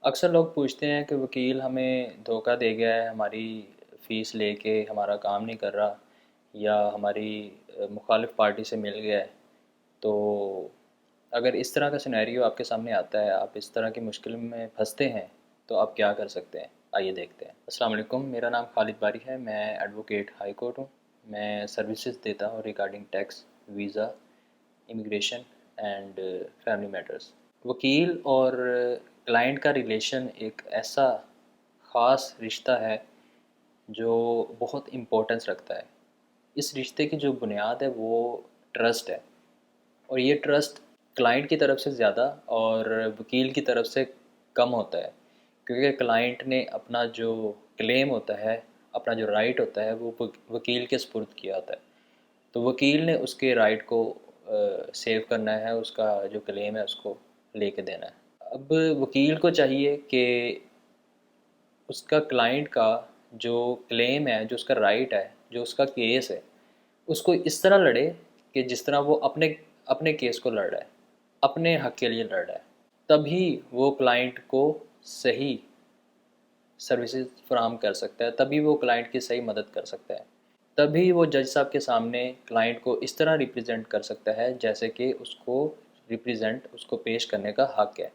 اکثر لوگ پوچھتے ہیں کہ وکیل ہمیں دھوکہ دے گیا ہے، ہماری فیس لے کے ہمارا کام نہیں کر رہا یا ہماری مخالف پارٹی سے مل گیا ہے۔ تو اگر اس طرح کا سینیریو آپ کے سامنے آتا ہے، آپ اس طرح کی مشکل میں پھنستے ہیں، تو آپ کیا کر سکتے ہیں؟ آئیے دیکھتے ہیں۔ السلام علیکم، میرا نام خالد باری ہے، میں ایڈوکیٹ ہائی کورٹ ہوں۔ میں سروسز دیتا ہوں regarding tax, visa, immigration and family matters. وکیل اور کلائنٹ کا ریلیشن ایک ایسا خاص رشتہ ہے جو بہت امپورٹنس رکھتا ہے۔ اس رشتے کی جو بنیاد ہے وہ ٹرسٹ ہے، اور یہ ٹرسٹ کلائنٹ کی طرف سے زیادہ اور وکیل کی طرف سے کم ہوتا ہے، کیونکہ کلائنٹ نے اپنا جو کلیم ہوتا ہے، اپنا جو رائٹ ہوتا ہے وہ وکیل کے سپرد کیا ہوتا ہے۔ تو وکیل نے اس کے رائٹ کو سیو کرنا ہے، اس کا جو کلیم ہے اس کو لے کے دینا ہے۔ اب وکیل کو چاہیے کہ اس کا کلائنٹ کا جو کلیم ہے، جو اس کا رائٹ ہے، جو اس کا کیس ہے، اس کو اس طرح لڑے کہ جس طرح وہ اپنے کیس کو لڑ رہا ہے، اپنے حق کے لیے لڑ رہا ہے۔ تبھی وہ کلائنٹ کو صحیح سروسز فراہم کر سکتا ہے، تبھی وہ کلائنٹ کی صحیح مدد کر سکتا ہے، تبھی وہ جج صاحب کے سامنے کلائنٹ کو اس طرح ریپرزینٹ کر سکتا ہے جیسے کہ اس کو ریپرزینٹ، اس کو پیش کرنے کا حق ہے۔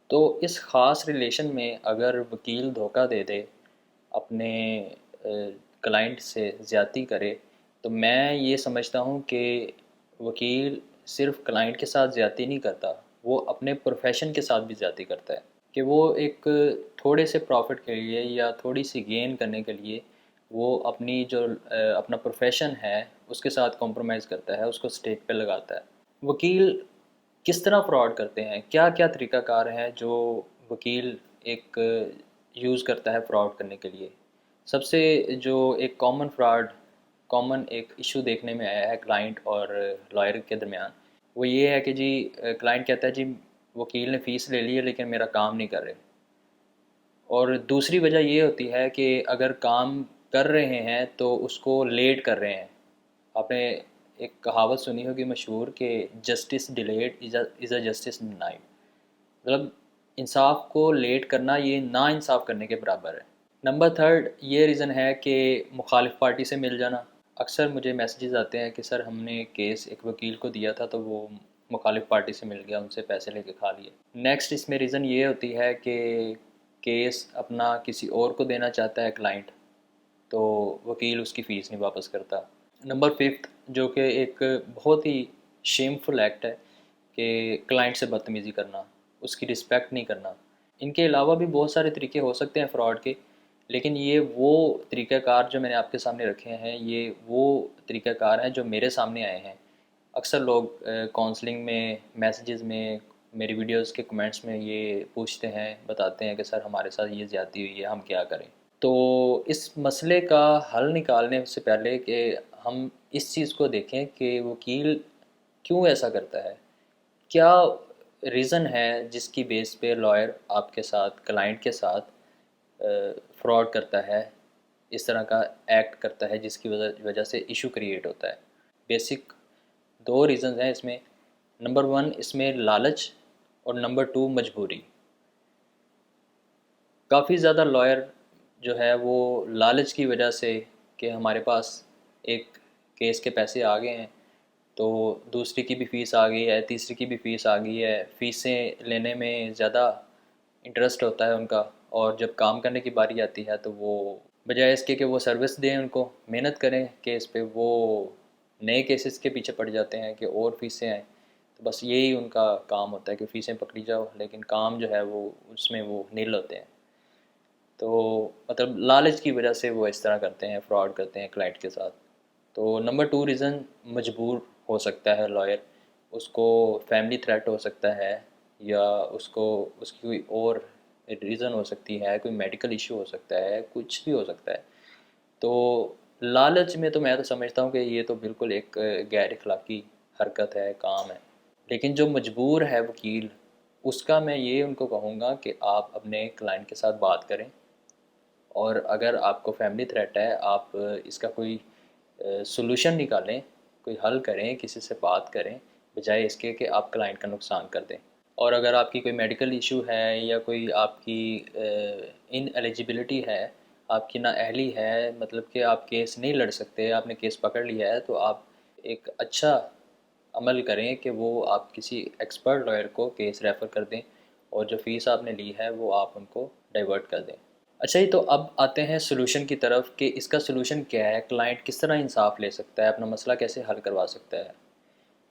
تو اس خاص ریلیشن میں اگر وکیل دھوکہ دے دے، اپنے کلائنٹ سے زیادتی کرے، تو میں یہ سمجھتا ہوں کہ وکیل صرف کلائنٹ کے ساتھ زیادتی نہیں کرتا، وہ اپنے پروفیشن کے ساتھ بھی زیادتی کرتا ہے، کہ وہ ایک تھوڑے سے پروفٹ کے لیے یا تھوڑی سی گین کرنے کے لیے وہ اپنی جو اپنا پروفیشن ہے اس کے ساتھ کمپرومائز کرتا ہے، اس کو اسٹیج پہ لگاتا ہے۔ وکیل کس طرح فراڈ کرتے ہیں، کیا کیا طریقہ کار ہیں جو وکیل ایک یوز کرتا ہے فراڈ کرنے کے لیے؟ سب سے جو ایک کامن ایک ایشو دیکھنے میں آیا ہے کلائنٹ اور لائر کے درمیان، وہ یہ ہے کہ جی کلائنٹ کہتا ہے جی وکیل نے فیس لے لی ہے لیکن میرا کام نہیں کر رہے، اور دوسری وجہ یہ ہوتی ہے کہ اگر کام کر رہے ہیں تو اس کو لیٹ کر رہے ہیں۔ آپ نے ایک کہاوت سنی ہوگی مشہور کہ جسٹس ڈیلیڈ از اے جسٹس ڈینائڈ، مطلب انصاف کو لیٹ کرنا یہ نا انصاف کرنے کے برابر ہے۔ نمبر تھرڈ یہ ریزن ہے کہ مخالف پارٹی سے مل جانا۔ اکثر مجھے میسیجز آتے ہیں کہ سر ہم نے کیس ایک وکیل کو دیا تھا تو وہ مخالف پارٹی سے مل گیا، ان سے پیسے لے کے کھا لیے۔ نیکسٹ اس میں ریزن یہ ہوتی ہے کہ کیس اپنا کسی اور کو دینا چاہتا ہے کلائنٹ، تو وکیل اس کی فیس نہیں واپس کرتا۔ نمبر ففتھ جو کہ ایک بہت ہی شیم فل ایکٹ ہے کہ کلائنٹ سے بدتمیزی کرنا، اس کی رسپیکٹ نہیں کرنا۔ ان کے علاوہ بھی بہت سارے طریقے ہو سکتے ہیں فراڈ کے، لیکن یہ وہ طریقہ کار جو میں نے آپ کے سامنے رکھے ہیں، یہ وہ طریقہ کار ہیں جو میرے سامنے آئے ہیں۔ اکثر لوگ کاؤنسلنگ میں، میسیجز میں، میری ویڈیوز کے کمنٹس میں یہ پوچھتے ہیں، بتاتے ہیں کہ سر ہمارے ساتھ یہ زیادتی ہوئی ہے، ہم کیا کریں؟ تو اس مسئلے کا حل نکالنے سے پہلے کہ ہم اس چیز کو دیکھیں کہ وکیل کیوں ایسا کرتا ہے، کیا ریزن ہے جس کی بیس پہ لائر آپ کے ساتھ، کلائنٹ کے ساتھ فراڈ کرتا ہے، اس طرح کا ایکٹ کرتا ہے جس کی وجہ سے ایشو کریٹ ہوتا ہے۔ بیسک دو ریزنز ہیں اس میں۔ نمبر ون اس میں لالچ، اور نمبر ٹو مجبوری۔ کافی زیادہ لائر جو ہے وہ لالچ کی وجہ سے کہ ہمارے پاس ایک کیس کے پیسے آ گئے ہیں تو دوسری کی بھی فیس آ گئی ہے، تیسری کی بھی فیس آ گئی ہے، فیسیں لینے میں زیادہ انٹرسٹ ہوتا ہے ان کا، اور جب کام کرنے کی باری آتی ہے تو وہ بجائے اس کے کہ وہ سروس دیں، ان کو محنت کریں کیس پہ، وہ نئے کیسز کے پیچھے پڑ جاتے ہیں کہ اور فیسیں آئیں۔ تو بس یہی ان کا کام ہوتا ہے کہ فیسیں پکڑی جاؤ، لیکن کام جو ہے وہ اس میں وہ نیل ہوتے ہیں۔ تو مطلب لالچ کی وجہ سے وہ اس طرح کرتے ہیں، فراڈ کرتے ہیں کلائنٹ کے ساتھ۔ تو نمبر ٹو ریزن مجبور ہو سکتا ہے لائر، اس کو فیملی تھریٹ ہو سکتا ہے، یا اس کی کوئی اور ریزن ہو سکتی ہے، کوئی میڈیکل ایشو ہو سکتا ہے، کچھ بھی ہو سکتا ہے۔ تو لالچ میں تو میں تو سمجھتا ہوں کہ یہ تو بالکل ایک غیر اخلاقی حرکت ہے، کام ہے۔ لیکن جو مجبور ہے وکیل، اس کا میں یہ ان کو کہوں گا کہ آپ اپنے کلائنٹ کے ساتھ بات کریں، اور اگر آپ کو فیملی تھریٹ ہے، آپ اس کا کوئی سلوشن نکالیں، کوئی حل کریں، کسی سے بات کریں، بجائے اس کے کہ آپ کلائنٹ کا نقصان کر دیں۔ اور اگر آپ کی کوئی میڈیکل ایشو ہے یا کوئی آپ کی ان ایلیجبلٹی ہے، آپ کی نااہلی ہے، مطلب کہ آپ کیس نہیں لڑ سکتے، آپ نے کیس پکڑ لیا ہے، تو آپ ایک اچھا عمل کریں کہ وہ آپ کسی ایکسپرٹ لائر کو کیس ریفر کر دیں، اور جو فیس آپ نے لی ہے وہ آپ ان کو ڈائیورٹ کر دیں۔ اچھا جی، تو اب آتے ہیں سلوشن کی طرف کہ اس کا سلوشن کیا ہے، کلائنٹ کس طرح انصاف لے سکتا ہے، اپنا مسئلہ کیسے حل کروا سکتا ہے۔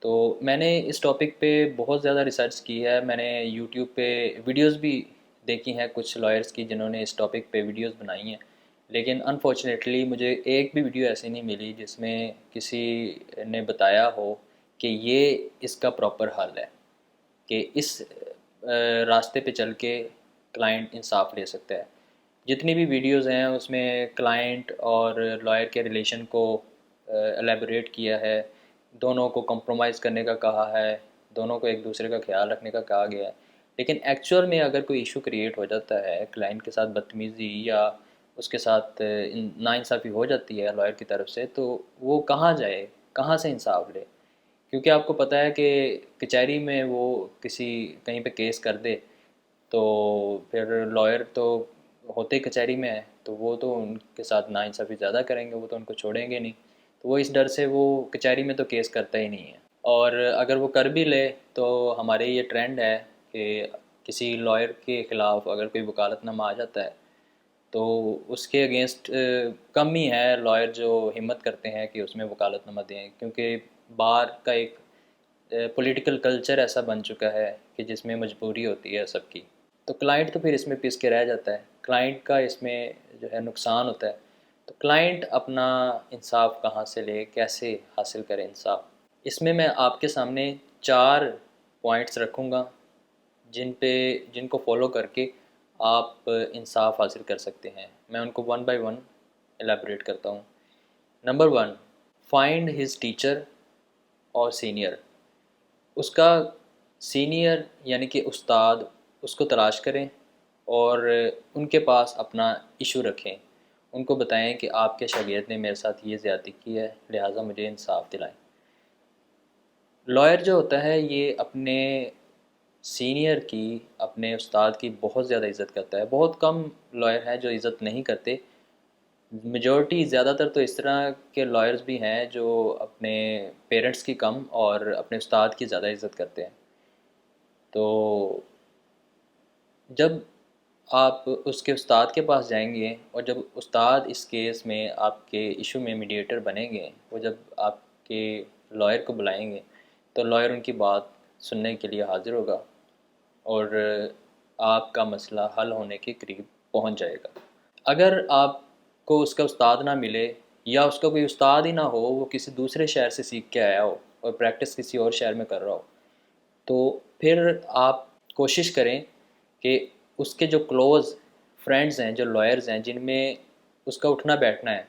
تو میں نے اس ٹاپک پہ بہت زیادہ ریسرچ کی ہے، میں نے یوٹیوب پہ ویڈیوز بھی دیکھی ہیں کچھ لائرز کی جنہوں نے اس ٹاپک پہ ویڈیوز بنائی ہیں، لیکن انفارچونیٹلی مجھے ایک بھی ویڈیو ایسی نہیں ملی جس میں کسی نے بتایا ہو کہ یہ اس کا پراپر حل ہے، کہ اس راستے پہ چل کے کلائنٹ انصاف لے سکتا ہے۔ جتنی بھی ویڈیوز ہیں اس میں کلائنٹ اور لائر کے ریلیشن کو الیبوریٹ کیا ہے، دونوں کو کمپرومائز کرنے کا کہا ہے، دونوں کو ایک دوسرے کا خیال رکھنے کا کہا گیا ہے، لیکن ایکچوئل میں اگر کوئی ایشو کریٹ ہو جاتا ہے، کلائنٹ کے ساتھ بدتمیزی یا اس کے ساتھ ناانصافی ہو جاتی ہے لائر کی طرف سے، تو وہ کہاں جائے، کہاں سے انصاف لے؟ کیونکہ آپ کو پتہ ہے کہ کچہری میں وہ کسی کہیں پہ کیس کر دے تو پھر لائر تو ہوتے ہی کچہری میں ہے، تو وہ تو ان کے ساتھ ناانصافی زیادہ کریں گے، وہ تو ان کو چھوڑیں گے نہیں، تو وہ اس ڈر سے وہ کچہری میں تو کیس کرتا ہی نہیں ہے۔ اور اگر وہ کر بھی لے تو ہمارے یہ ٹرینڈ ہے کہ کسی لائر کے خلاف اگر کوئی وکالت نامہ آ جاتا ہے تو اس کے اگینسٹ کم ہی ہے لائر جو ہمت کرتے ہیں کہ اس میں وکالت نامہ دیں، کیونکہ بار کا ایک پولیٹیکل کلچر ایسا بن چکا ہے کہ جس میں مجبوری ہوتی ہے سب کی، تو کلائنٹ تو پھر اس میں پس کے رہ جاتا ہے، کلائنٹ کا اس میں جو ہے نقصان ہوتا ہے۔ تو کلائنٹ اپنا انصاف کہاں سے لے، کیسے حاصل کرے انصاف؟ اس میں آپ کے سامنے 4 پوائنٹس رکھوں گا جن کو فالو کر کے آپ انصاف حاصل کر سکتے ہیں۔ میں ان کو 1 بائی 1 ایلیبوریٹ کرتا ہوں۔ نمبر 1، فائنڈ ہز ٹیچر اور سینئر۔ اس کا سینئر یعنی کہ استاد، اس کو تلاش کریں اور ان کے پاس اپنا ایشو رکھیں، ان کو بتائیں کہ آپ کے شاگرد نے میرے ساتھ یہ زیادتی کی ہے، لہٰذا مجھے انصاف دلائیں۔ لائر جو ہوتا ہے یہ اپنے سینئر کی، اپنے استاد کی بہت زیادہ عزت کرتا ہے، بہت کم لائر ہیں جو عزت نہیں کرتے، میجورٹی زیادہ تر تو اس طرح کے لائرز بھی ہیں جو اپنے پیرنٹس کی کم اور اپنے استاد کی زیادہ عزت کرتے ہیں۔ تو جب آپ اس کے استاد کے پاس جائیں گے اور جب استاد اس کیس میں آپ کے ایشو میں میڈیٹر بنیں گے، وہ جب آپ کے لائر کو بلائیں گے تو لائر ان کی بات سننے کے لیے حاضر ہوگا اور آپ کا مسئلہ حل ہونے کے قریب پہنچ جائے گا۔ اگر آپ کو اس کا استاد نہ ملے یا اس کا کوئی استاد ہی نہ ہو، وہ کسی دوسرے شہر سے سیکھ کے آیا ہو اور پریکٹس کسی اور شہر میں کر رہا ہو، تو پھر آپ کوشش کریں کہ اس کے جو کلوز فرینڈز ہیں، جو لائرز ہیں، جن میں اس کا اٹھنا بیٹھنا ہے،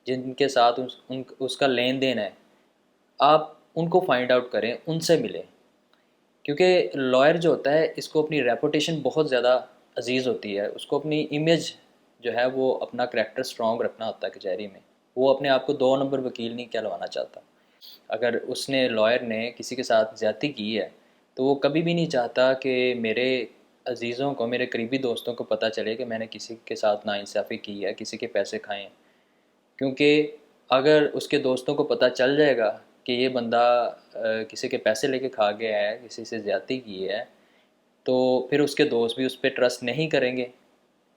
جن کے ساتھ اس کا لین دین ہے، آپ ان کو فائنڈ آؤٹ کریں، ان سے ملیں، کیونکہ لائر جو ہوتا ہے اس کو اپنی ریپوٹیشن بہت زیادہ عزیز ہوتی ہے، اس کو اپنی امیج جو ہے وہ اپنا کریکٹر سٹرونگ رکھنا ہوتا ہے کچہری میں، وہ اپنے آپ کو 2 نمبر وکیل نہیں کہلوانا چاہتا۔ اگر اس نے لائر نے کسی کے ساتھ زیادتی کی ہے تو وہ کبھی بھی نہیں چاہتا کہ میرے عزیزوں کو، میرے قریبی دوستوں کو پتہ چلے کہ میں نے کسی کے ساتھ ناانصافی کی ہے، کسی کے پیسے کھائے ہیں، کیونکہ اگر اس کے دوستوں کو پتہ چل جائے گا کہ یہ بندہ کسی کے پیسے لے کے کھا گیا ہے، کسی سے زیادتی کی ہے، تو پھر اس کے دوست بھی اس پہ ٹرسٹ نہیں کریں گے،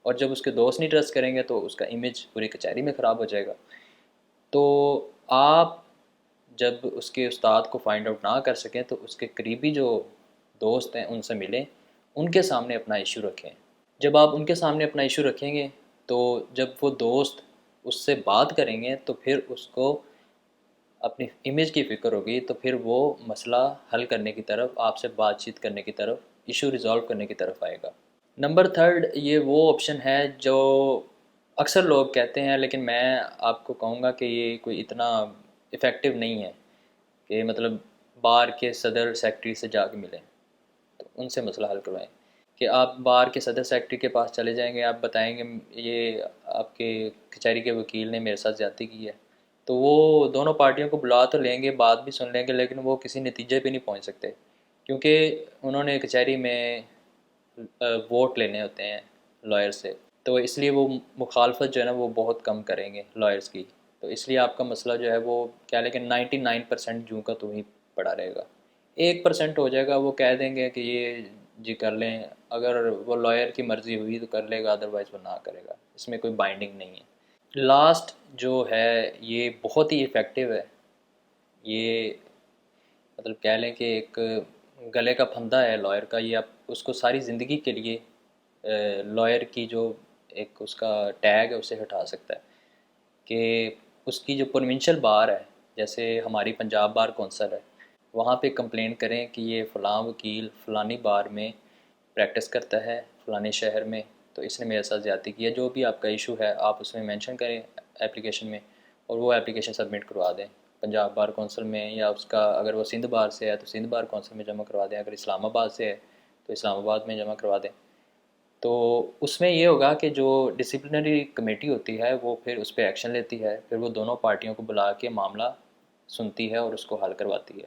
اور جب اس کے دوست نہیں ٹرسٹ کریں گے تو اس کا امیج پوری کچہری میں خراب ہو جائے گا۔ تو آپ جب اس کے استاد کو فائنڈ آؤٹ نہ کر سکیں تو اس کے قریبی جو دوست ہیں ان سے ملیں، ان کے سامنے اپنا ایشو رکھیں۔ جب آپ ان کے سامنے اپنا ایشو رکھیں گے تو جب وہ دوست اس سے بات کریں گے تو پھر اس کو اپنی امیج کی فکر ہوگی، تو پھر وہ مسئلہ حل کرنے کی طرف، آپ سے بات چیت کرنے کی طرف، ایشو ریزالو کرنے کی طرف آئے گا۔ نمبر 3، یہ وہ آپشن ہے جو اکثر لوگ کہتے ہیں، لیکن میں آپ کو کہوں گا کہ یہ کوئی اتنا افیکٹو نہیں ہے، کہ مطلب بار کے صدر سیکٹری سے جا کے ملیں تو ان سے مسئلہ حل کروائیں، کہ آپ بار کے صدر سیکٹری کے پاس چلے جائیں گے، آپ بتائیں گے یہ آپ کے کچہری کے وکیل نے میرے ساتھ زیادتی کی ہے، تو وہ دونوں پارٹیوں کو بلا تو لیں گے، بات بھی سن لیں گے، لیکن وہ کسی نتیجے پہ نہیں پہنچ سکتے، کیونکہ انہوں نے کچہری میں ووٹ لینے ہوتے ہیں لائر سے، تو اس لیے وہ مخالفت جو ہے نا وہ بہت کم کریں گے لائرس کی. تو اس لیے آپ کا مسئلہ جو ہے وہ کیا، لیکن 99% جوں کا تو ہی پڑا رہے گا. 1% ہو جائے گا، وہ کہہ دیں گے کہ یہ جی کر لیں، اگر وہ لائر کی مرضی ہوئی تو کر لے گا، ادروائز وہ نہ کرے گا. اس میں کوئی بائنڈنگ نہیں ہے. لاسٹ جو ہے یہ بہت ہی افیکٹو ہے. یہ مطلب کہہ لیں کہ ایک گلے کا پھندا ہے لائر کا. یہ آپ اس کو ساری زندگی کے لیے لائر کی جو ایک اس کا ٹیگ ہے اسے ہٹا سکتا ہے. کہ اس کی جو پروونشل بار ہے، جیسے ہماری پنجاب بار کونسل ہے، وہاں پہ کمپلین کریں کہ یہ فلاں وکیل فلانی بار میں پریکٹس کرتا ہے فلانے شہر میں، تو اس نے میرے ساتھ زیادتی کی ہے. جو بھی آپ کا ایشو ہے آپ اس میں مینشن کریں اپلیکیشن میں، اور وہ اپلیکیشن سبمٹ کروا دیں پنجاب بار کونسل میں، یا اس کا اگر وہ سندھ بار سے ہے تو سندھ بار کونسل میں جمع کروا دیں، اگر اسلام آباد سے ہے تو اسلام آباد میں جمع کروا دیں. تو اس میں یہ ہوگا کہ جو ڈسپلنری کمیٹی ہوتی ہے وہ پھر اس پہ ایکشن لیتی ہے، پھر وہ دونوں پارٹیوں کو بلا کے معاملہ سنتی ہے اور اس کو حل کرواتی ہے.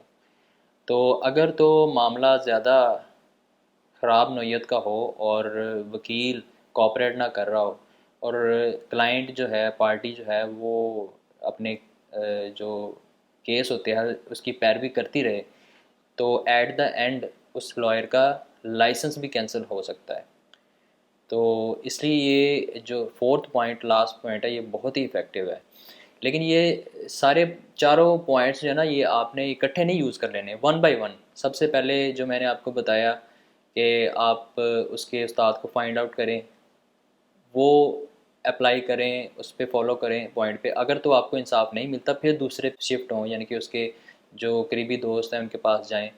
تو اگر تو معاملہ زیادہ خراب نوعیت کا ہو اور وکیل کوآپریٹ نہ کر رہا ہو، اور کلائنٹ جو ہے، پارٹی جو ہے وہ اپنے جو کیس ہوتے ہیں اس کی پیروی کرتی رہے، تو ایٹ دا اینڈ اس لائر کا لائسنس بھی کینسل ہو سکتا ہے. تو اس لیے یہ جو فورتھ پوائنٹ لاسٹ پوائنٹ ہے یہ بہت ہی افیکٹو ہے. لیکن یہ سارے چاروں پوائنٹس جو ہے نا یہ آپ نے اکٹھے نہیں یوز کر لینے، ون بائی ون. سب سے پہلے جو میں نے آپ کو بتایا کہ آپ اس کے استاد کو فائنڈ آؤٹ کریں، وہ اپلائی کریں، اس پہ فالو کریں پوائنٹ پہ. اگر تو آپ کو انصاف نہیں ملتا پھر دوسرے شفٹ ہوں، یعنی کہ اس کے جو قریبی دوست ہیں ان کے پاس جائیں.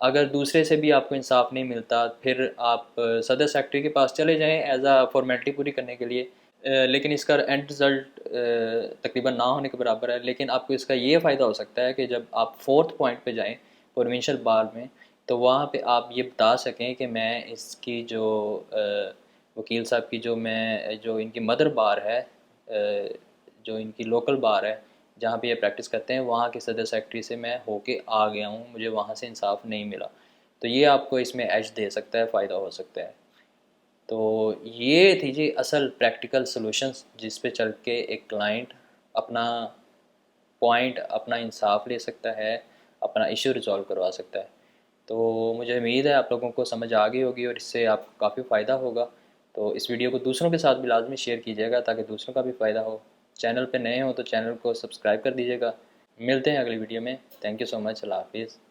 اگر دوسرے سے بھی آپ کو انصاف نہیں ملتا پھر آپ صدر سیکٹری کے پاس چلے جائیں ایز اے فارمیلٹی پوری کرنے کے لیے. لیکن اس کا اینڈ رزلٹ تقریباً نہ ہونے کے برابر ہے. لیکن آپ کو اس کا یہ فائدہ ہو سکتا ہے کہ جب آپ فورتھ پوائنٹ پہ جائیں پروونشل بار میں، تو وہاں پہ آپ یہ بتا سکیں کہ میں اس کی جو وکیل صاحب کی جو ان کی مدر بار ہے، جو ان کی لوکل بار ہے جہاں پہ یہ پریکٹس کرتے ہیں، وہاں کے صدر سیکٹری سے میں ہو کے آ گیا ہوں، مجھے وہاں سے انصاف نہیں ملا. تو یہ آپ کو اس میں ایج دے سکتا ہے، فائدہ ہو سکتا ہے. تو یہ تھی جی اصل پریکٹیکل سلوشنز جس پہ چل کے ایک کلائنٹ اپنا پوائنٹ، اپنا انصاف لے سکتا ہے، اپنا ایشو ریزالو کروا سکتا ہے. تو مجھے امید ہے آپ لوگوں کو سمجھ آ گئی ہوگی اور اس سے آپ کو کافی فائدہ ہوگا. تو اس ویڈیو کو دوسروں کے ساتھ بھی لازمی شیئر کیجیے گا تاکہ دوسروں کا بھی فائدہ ہو. چینل پہ نئے ہوں تو چینل کو سبسکرائب کر دیجیے گا. ملتے ہیں اگلی ویڈیو میں. تھینک یو سو مچ. اللہ حافظ.